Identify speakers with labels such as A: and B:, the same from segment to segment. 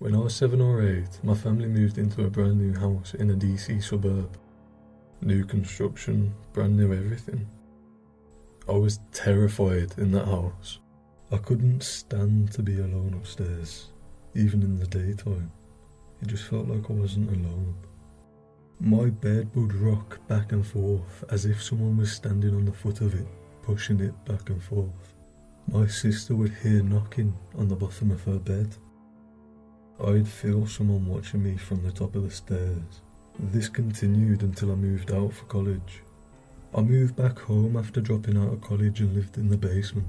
A: When I was 7 or 8, my family moved into a brand new house in a DC suburb. New construction, brand new everything. I was terrified in that house. I couldn't stand to be alone upstairs, even in the daytime. It just felt like I wasn't alone. My bed would rock back and forth as if someone was standing on the foot of it, pushing it back and forth. My sister would hear knocking on the bottom of her bed. I'd feel someone watching me from the top of the stairs. This continued until I moved out for college. I moved back home after dropping out of college and lived in the basement.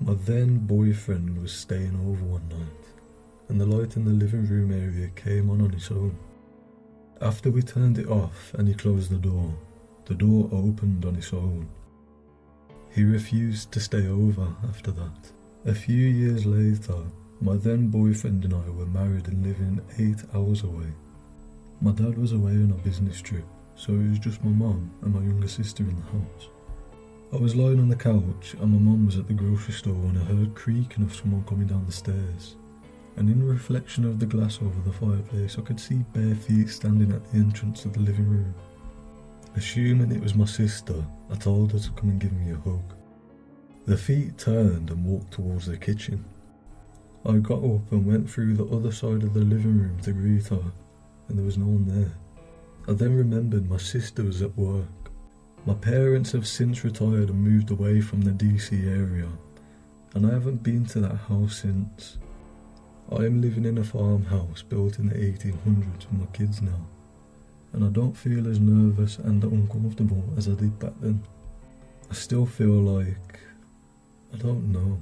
A: My then boyfriend was staying over one night, and the light in the living room area came on its own. After we turned it off and he closed the door opened on its own. He refused to stay over after that. A few years later, my then boyfriend and I were married and living 8 hours away. My dad was away on a business trip, so it was just my mum and my younger sister in the house. I was lying on the couch and my mum was at the grocery store when I heard creaking of someone coming down the stairs. And in the reflection of the glass over the fireplace, I could see bare feet standing at the entrance of the living room. Assuming it was my sister, I told her to come and give me a hug. The feet turned and walked towards the kitchen. I got up and went through the other side of the living room to greet her, and there was no one there. I then remembered my sister was at work. My parents have since retired and moved away from the DC area, and I haven't been to that house since. I am living in a farmhouse built in the 1800s with my kids now, and I don't feel as nervous and uncomfortable as I did back then. I still feel like, I don't know,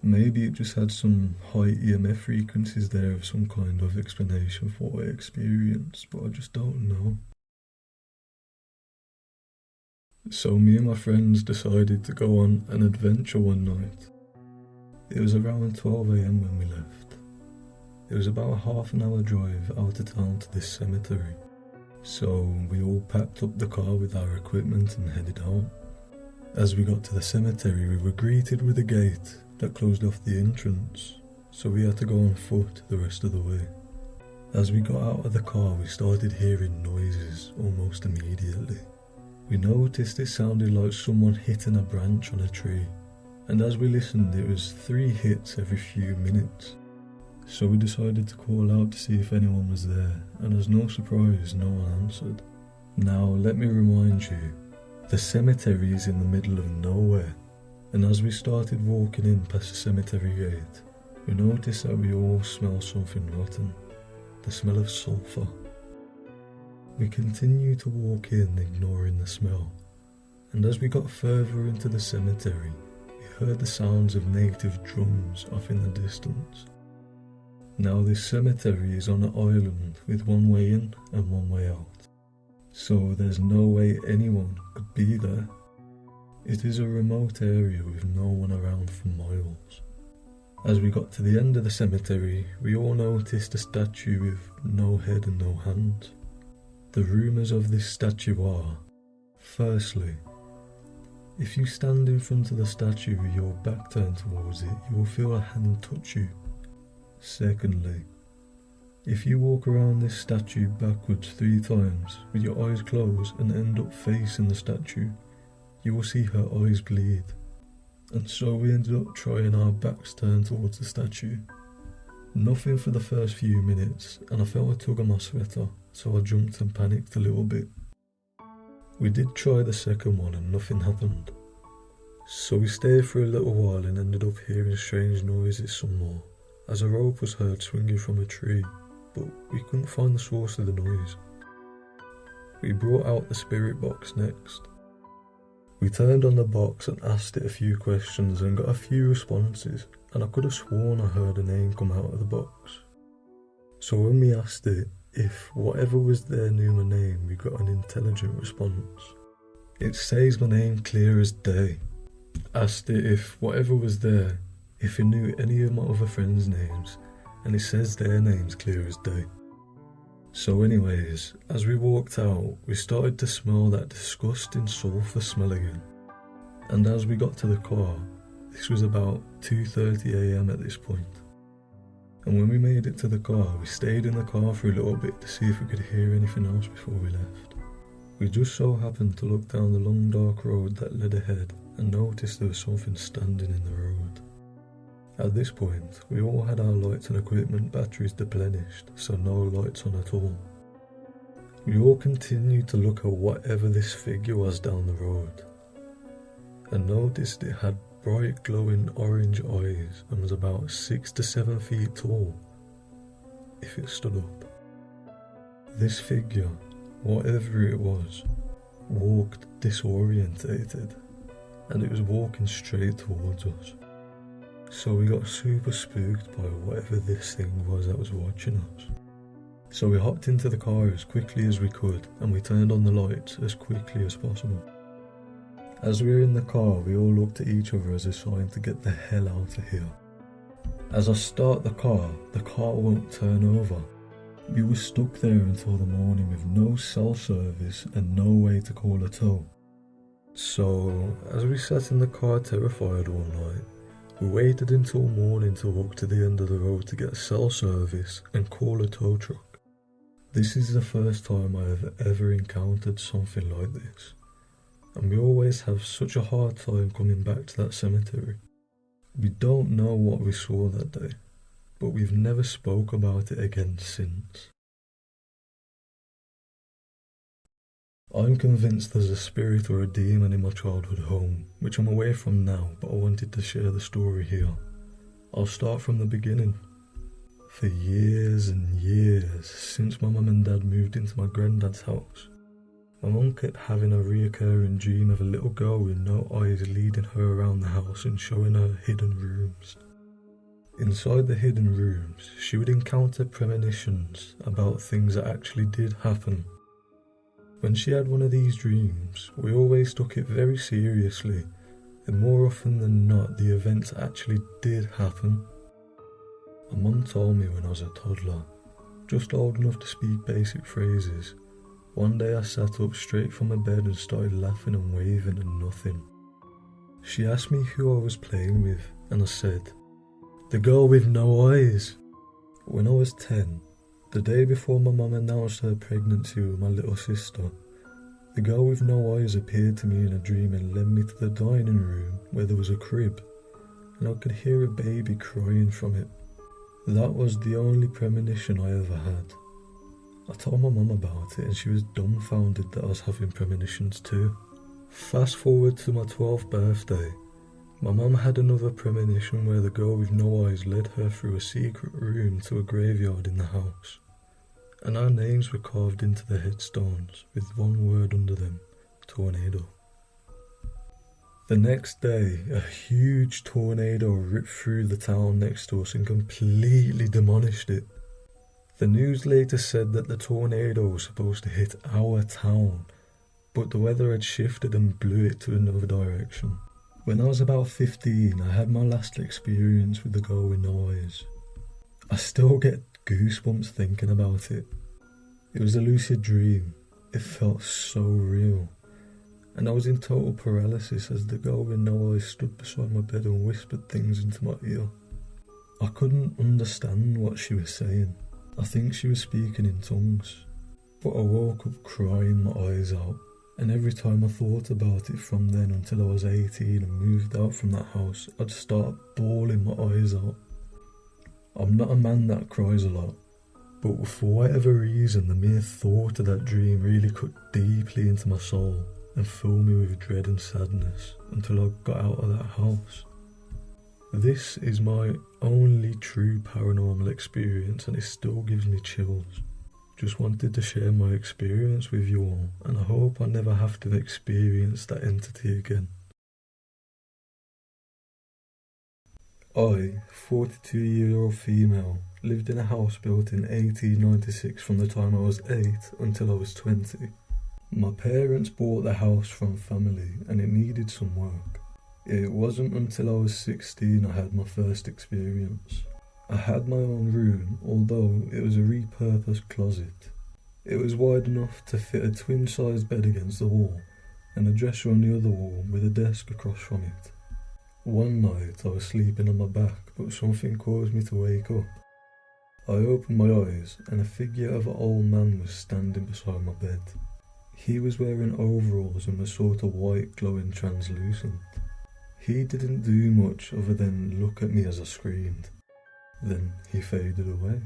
A: maybe it just had some high EMF frequencies there of some kind of explanation for what I experienced, but I just don't know. So me and my friends decided to go on an adventure one night. It was around 12 AM when we left. It was about a half an hour drive out of town to this cemetery. So we all packed up the car with our equipment and headed out. As we got to the cemetery, we were greeted with a gate that closed off the entrance, so we had to go on foot the rest of the way. As we got out of the car, we started hearing noises almost immediately. We noticed it sounded like someone hitting a branch on a tree, and as we listened it was 3 hits every few minutes. So we decided to call out to see if anyone was there, and as no surprise, no one answered. Now let me remind you, the cemetery is in the middle of nowhere, and as we started walking in past the cemetery gate, we noticed that we all smelled something rotten, the smell of sulphur. We continued to walk in, ignoring the smell, and as we got further into the cemetery, we heard the sounds of native drums off in the distance. Now this cemetery is on an island with one way in and one way out, so there's no way anyone could be there. It is a remote area with no one around for miles. As we got to the end of the cemetery, we all noticed a statue with no head and no hands. The rumours of this statue are, firstly, if you stand in front of the statue with your back turned towards it, you will feel a hand touch you. Secondly, if you walk around this statue backwards 3 times with your eyes closed and end up facing the statue, you will see her eyes bleed. And so we ended up trying our backs turned towards the statue. Nothing for the first few minutes, and I felt a tug on my sweater, so I jumped and panicked a little bit. We did try the second one and nothing happened. So we stayed for a little while and ended up hearing strange noises some more, as a rope was heard swinging from a tree, but we couldn't find the source of the noise. We brought out the spirit box next. We turned on the box and asked it a few questions and got a few responses, and I could have sworn I heard a name come out of the box. So when we asked it if whatever was there knew my name, we got an intelligent response. It says my name clear as day. Asked it if whatever was there, if it knew any of my other friends' names, and it says their names clear as day. So anyways, as we walked out, we started to smell that disgusting sulphur smell again. And as we got to the car, this was about 2:30 AM at this point. And when we made it to the car, we stayed in the car for a little bit to see if we could hear anything else before we left. We just so happened to look down the long dark road that led ahead and noticed there was something standing in the road. At this point, we all had our lights and equipment batteries deplenished, so no lights on at all. We all continued to look at whatever this figure was down the road, and noticed it had bright glowing orange eyes and was about 6 to 7 feet tall, if it stood up. This figure, whatever it was, walked disorientated, and it was walking straight towards us. So we got super spooked by whatever this thing was that was watching us. So we hopped into the car as quickly as we could, and we turned on the lights as quickly as possible. As we were in the car, we all looked at each other as a sign to get the hell out of here. As I start the car won't turn over. We were stuck there until the morning with no cell service and no way to call a tow. So, as we sat in the car terrified all night, we waited until morning to walk to the end of the road to get cell service and call a tow truck. This is the first time I have ever encountered something like this, and we always have such a hard time coming back to that cemetery. We don't know what we saw that day, but we've never spoke about it again since. I'm convinced there's a spirit or a demon in my childhood home, which I'm away from now, but I wanted to share the story here. I'll start from the beginning. For years and years, since my mum and dad moved into my granddad's house, my mum kept having a reoccurring dream of a little girl with no eyes leading her around the house and showing her hidden rooms. Inside the hidden rooms, she would encounter premonitions about things that actually did happen. When she had one of these dreams, we always took it very seriously, and more often than not, the events actually did happen. My mum told me when I was a toddler, just old enough to speak basic phrases. One day I sat up straight from my bed and started laughing and waving and nothing. She asked me who I was playing with, and I said, "The girl with no eyes." When I was 10, the day before my mum announced her pregnancy with my little sister, the girl with no eyes appeared to me in a dream and led me to the dining room where there was a crib, and I could hear a baby crying from it. That was the only premonition I ever had. I told my mum about it and she was dumbfounded that I was having premonitions too. Fast forward to my 12th birthday, my mum had another premonition where the girl with no eyes led her through a secret room to a graveyard in the house, and our names were carved into the headstones with one word under them: tornado. The next day, a huge tornado ripped through the town next to us and completely demolished it. The news later said that the tornado was supposed to hit our town, but the weather had shifted and blew it to another direction. When I was about 15, I had my last experience with the girl with no eyes. I still get goosebumps thinking about it. It was a lucid dream. It felt so real. And I was in total paralysis as the girl with no eyes stood beside my bed and whispered things into my ear. I couldn't understand what she was saying. I think she was speaking in tongues. But I woke up crying my eyes out. And every time I thought about it from then until I was 18 and moved out from that house, I'd start bawling my eyes out. I'm not a man that cries a lot, but for whatever reason the mere thought of that dream really cut deeply into my soul and filled me with dread and sadness until I got out of that house. This is my only true paranormal experience and it still gives me chills. Just wanted to share my experience with you all, and I hope I never have to experience that entity again. I, 42-year-old female, lived in a house built in 1896 from the time I was 8 until I was 20. My parents bought the house from family and it needed some work. It wasn't until I was 16 I had my first experience. I had my own room, although it was a repurposed closet. It was wide enough to fit a twin-sized bed against the wall and a dresser on the other wall with a desk across from it. One night I was sleeping on my back, but something caused me to wake up. I opened my eyes and a figure of an old man was standing beside my bed. He was wearing overalls and was sort of white, glowing, translucent. He didn't do much other than look at me as I screamed. Then he faded away.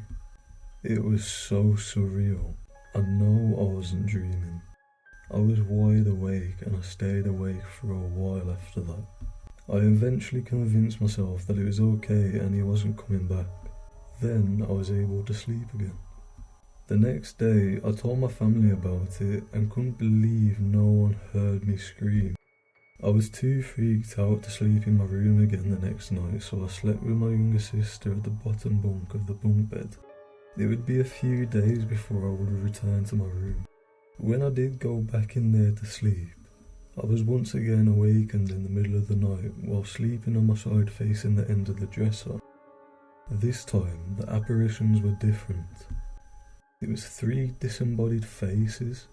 A: It was so surreal. I know I wasn't dreaming. I was wide awake and I stayed awake for a while after that. I eventually convinced myself that it was okay and he wasn't coming back. Then I was able to sleep again. The next day I told my family about it and couldn't believe no one heard me scream. I was too freaked out to sleep in my room again the next night, so I slept with my younger sister at the bottom bunk of the bunk bed. It would be a few days before I would return to my room. When I did go back in there to sleep, I was once again awakened in the middle of the night while sleeping on my side facing the end of the dresser. This time the apparitions were different. It was 3 disembodied faces.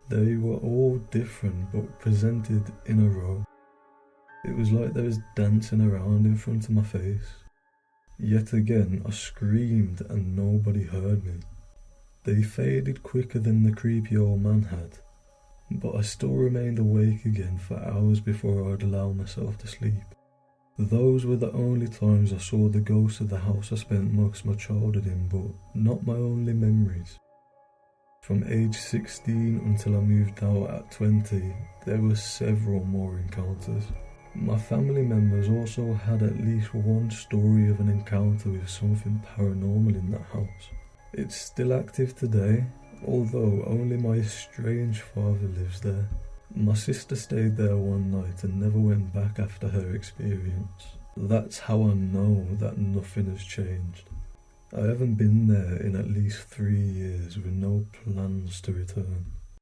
A: They were all different but presented in a row. It was like they was dancing around in front of my face. Yet again I screamed and nobody heard me. They faded quicker than the creepy old man had, but I still remained awake again for hours before I'd allow myself to sleep. Those were the only times I saw the ghost of the house I spent most of my childhood in, but not my only memories. From age 16 until I moved out at 20, there were several more encounters. My family members also had at least one story of an encounter with something paranormal in that house. It's still active today, although only my estranged father lives there. My sister stayed there one night and never went back after her experience. That's how I know that nothing has changed. I haven't been there in at least 3 years with no plans to return.